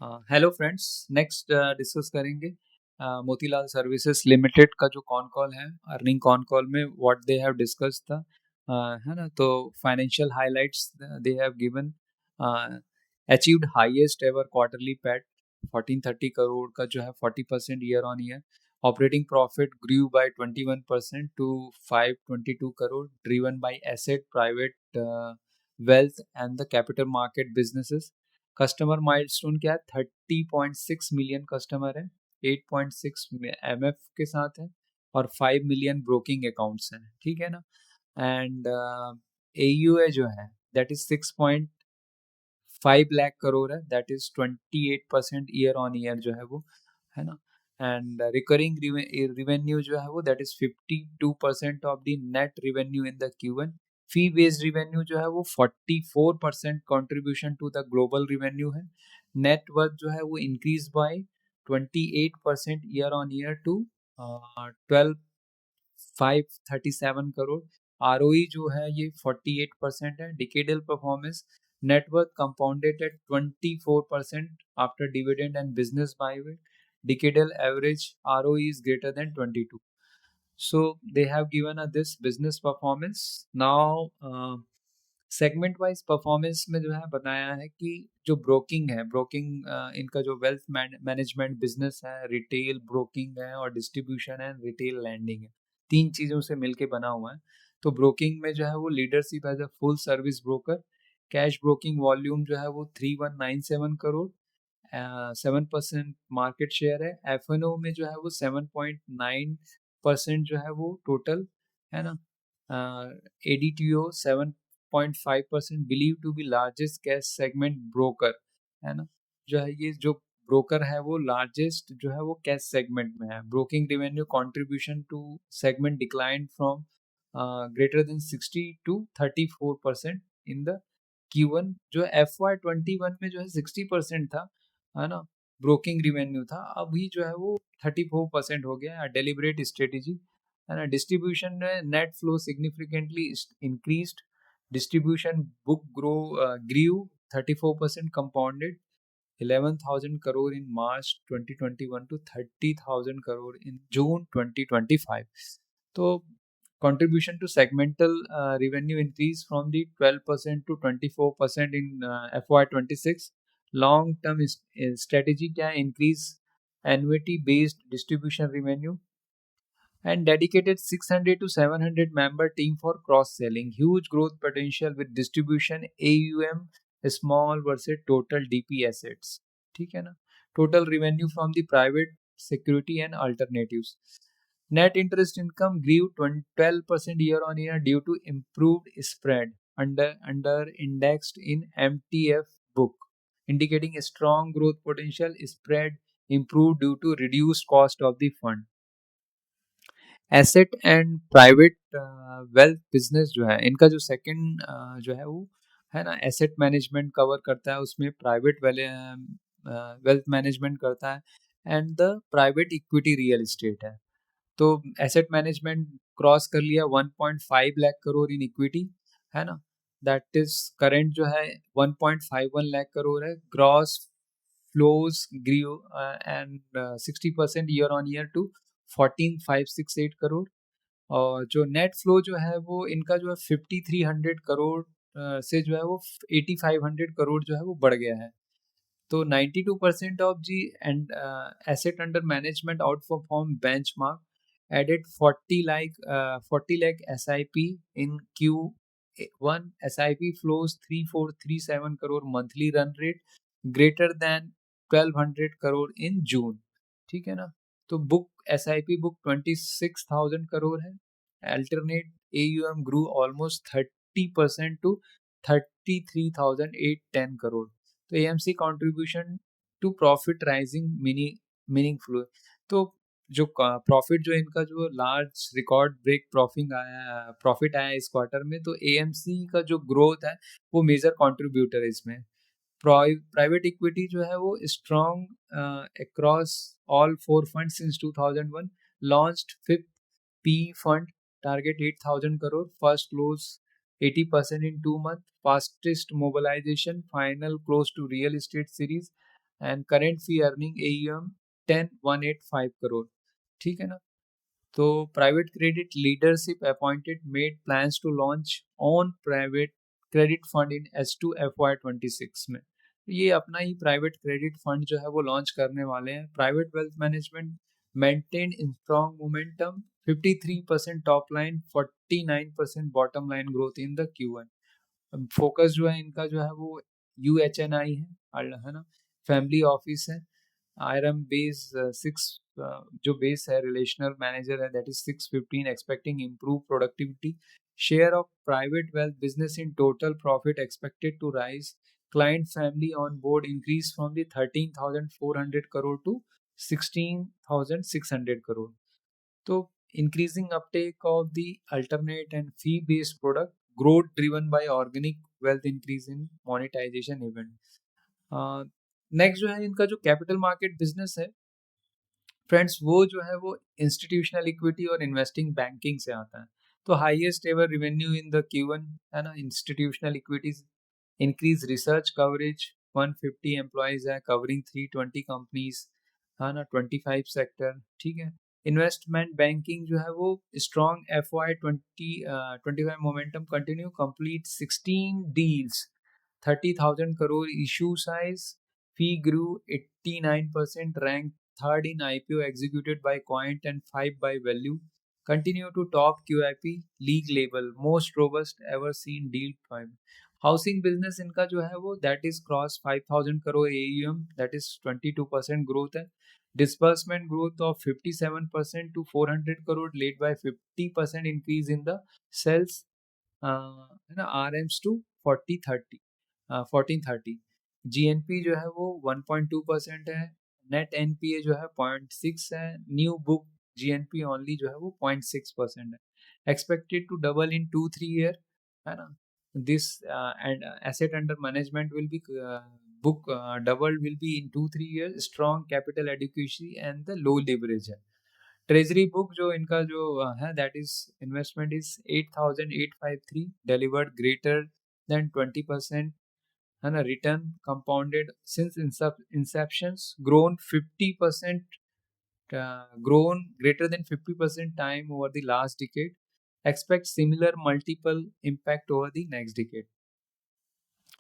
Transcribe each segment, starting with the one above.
Hello friends. Next discuss करेंगे Motilal services limited का जो कॉन कॉल है, अर्निंग कॉन कॉल में व्हाट दे हैव डिस्कस था, है ना। तो financial highlights they have given. Achieved highest ever quarterly PAT 1430 crore का जो है 40% year on year. Operating profit grew by 21% to 522 crore, driven by asset, private wealth and the capital market businesses. Customer milestone क्या है, 30.6 million customer है, 8.6 MF के साथ है और 5 मिलियन ब्रोकिंग अकाउंट्स हैं, ठीक है ना। एंड एयूए जो है दैट इज 6.5 लाख करोड़ है, that is 28% year on year जो है वो, है ना। एंड रिकरिंग रिवेन्यू जो है वो that is 52% of the net revenue in the Q1। Fee based revenue जो है वो 44% contribution to the global revenue है। नेट वर्थ जो है वो increase by 28% year on year to 12,537 crore. ROE जो है ये 48% है। Decadal performance, net worth compounded at 24% after dividend and business buyback. Decadal average ROE is greater than 22. So they have given us this business performance. Now segment wise performance में जो है बताया है कि जो ब्रोकिंग है, ब्रोकिंग इनका जो वेल्थ मैनेजमेंट बिजनेस है, रिटेल ब्रोकिंग है और डिस्ट्रीब्यूशन है, रिटेल लैंडिंग है, तीन चीज़ों से मिलके बना हुआ है। तो ब्रोकिंग में जो है वो leadership as a full service broker. Cash broking volume जो है वो 3197 करोड़, 7% मार्केट शेयर है। एफ में जो है वो 7.9% जो है वो टोटल, है ना। ADTO 7.5%, believe to be largest cash segment broker, है ना। जो है ये जो ब्रोकर है वो लार्जेस्ट जो है वो कैश सेगमेंट में है। Broking revenue contribution to segment decline from greater than 60 to 34% in the Q1। जो FY21 में जो है 60% था, है ना, ब्रोकिंग रिवेन्यू था, अभी जो है वो 34% हो गया है। डेलिबरेट स्ट्रेटेजी, है ना। डिस्ट्रीब्यूशन में net flow significantly increased. Distribution book grew 34% compounded 11,000 crore in March 2021 to 30,000 crore in June 2025. तो contribution to segmental revenue increase from the 12% to 24% in FY26. Long term strategy क्या है, increase annuity based distribution revenue and dedicated 600 to 700 member team for cross selling. Huge growth potential with distribution AUM small versus total DP assets, ठीक है ना। Total revenue from the private security and alternatives. Net interest income grew 12% year on year due to improved spread under indexed in MTF book, indicating a strong growth potential. Spread improved due to reduced cost of the fund. Asset and private wealth business जो है, इनका जो second जो है वो, है ना, asset management cover करता है, उसमें प्राइवेट वेल्थ मैनेजमेंट करता है and the private equity real estate है। तो एसेट मैनेजमेंट क्रॉस कर लिया 1.5 लाख करोड़ इन इक्विटी, है ना। दैट इज करेंट जो है 1.51 लाख करोड़ है। Gross flows grew and 60% year on year to 14,568 crore. और जो नेट फ्लो जो है वो इनका जो है 5,300 करोड़ से जो है वो 8,500 करोड़ जो है वो बढ़ गया है। तो 92% of G and asset under management outperform benchmark. Added 40 lakh SIP in Q1। SIP flows 3,437 crore monthly run rate, greater than 1,200 crore in June, ठीक है ना। तो बुक SIP बुक 26,000 करोड़ है। Alternate AUM grew almost 30% to 33,810 crore. तो AMC contribution to profit rising meaningful. तो जो profit जो इनका जो लार्ज रिकॉर्ड ब्रेक प्रॉफिट आया इस क्वार्टर में, तो AMC का जो ग्रोथ है वो मेजर कंट्रीब्यूटर है इसमें। प्राइवेट इक्विटी जो है वो strong across all four fund since 2001। Launched fifth P fund, target 8,000 crore, first close 80% in 2 months, fastest mobilization, final close to real estate series, and current fee earning AUM 10,185 crore, ठीक है ना। तो private credit leadership appointed made plans to launch on private credit fund in H2 FY26 में। ये अपना ही private credit fund जो है वो लॉन्च करने वाले हैं। Private wealth management maintain in strong momentum, 53% top line, 49% bottom line growth in the Q1। Focus जो है इनका जो है वो UHNI है ना, फैमिली ऑफिस है। IRM बेस 6 जो बेस है रिलेशनल मैनेजर है, that is 615, expecting improve productivity. Share of private wealth business in total profit expected to rise. Client family on board increase from the 13,400 crore to 16,600 crore. तो increasing uptake of the alternate and fee based product, growth driven by organic wealth increase in monetization event। Next जो है इनका जो capital market business है friends, वो जो है वो इंस्टीट्यूशनल इक्विटी और इन्वेस्टिंग बैंकिंग से आता है। तो highest ever revenue in the Q1 है ना। Institutional equities increase research coverage, 150 employees है कवरिंग 320 कंपनीज है ना, 25 सेक्टर, ठीक है। इन्वेस्टमेंट बैंकिंग जो है वो strong FY25 momentum continue, complete 16 deals, 30,000 crore issue size, fee grew 89%, ranked third in IPO executed by Coint and 5 by value. Continue to top QIP league label, most robust ever seen deal time. Housing business इनका जो है वो that is cross 5,000 crore AUM, that is 22% growth है। Disbursement growth of 57% to 400 crore, led by 50% increase in the sales है ना, RMs to 1430। GNP जो है वो 1.2% है। नेट NPA जो है 0.6 है। न्यू बुक GNP ओनली जो है वो 0.6% है। Expected to double in 2-3 year, है ना। This and asset under management will be book doubled will be in 2-3 years, strong capital adequacy and the low leverage है। ट्रेजरी बुक जो इनका जो है that is investment is 8,853, delivered greater than 20% है ना return compounded since inceptions, grown 50%, grown greater than 50% time over the last decade, expect similar multiple impact over the next decade।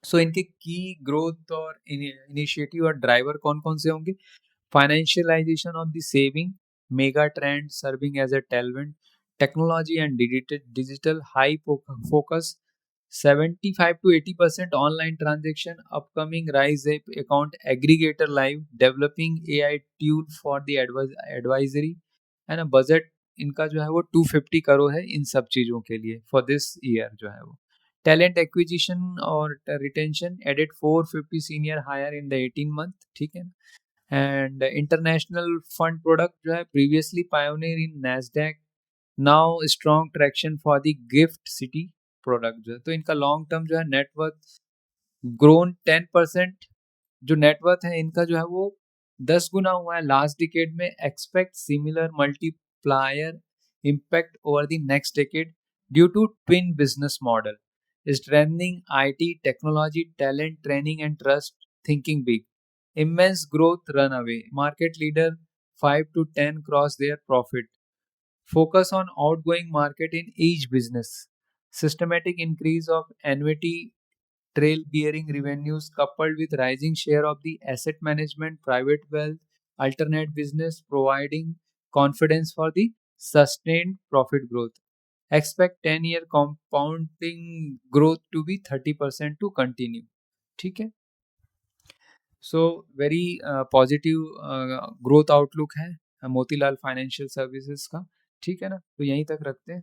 सो इनके की growth और initiative और ड्राइवर कौन कौन से होंगे? Financialisation of the saving, mega trend serving as a टेलमेंट, technology and digital high focus, 75 to 80% online transaction, upcoming rise account aggregator live, developing AI tool for the advisory, है ना। Budget इनका जो है वो 250 करोड़ है इन सब चीज़ों के लिए फॉर दिस ईयर जो है वो। टैलेंट एक्विजिशन और retention, added 450 senior hire in the 18 month, ठीक है। एंड इंटरनेशनल फंड प्रोडक्ट जो है previously pioneer in Nasdaq, now strong traction for the GIFT City product जो है। तो इनका लॉन्ग टर्म जो है नेटवर्थ ग्रोन 10%, जो नेटवर्थ है इनका जो है वो 10 गुना हुआ है लास्ट डिकेड में। Expect similar multiplier impact over the next decade due to twin business model, strengthening IT, technology, talent, training and trust, thinking big. Immense growth runaway. Market leader 5 to 10 cross their profit. Focus on outgoing market in each business. Systematic increase of annuity trail bearing revenues coupled with rising share of the asset management, private wealth, alternate business, providing confidence for the sustained profit growth. Expect 10-year compounding growth to be 30% to continue, ठीक है। So very positive growth outlook है Motilal financial services का, ठीक है ना। तो यहीं तक रखते हैं।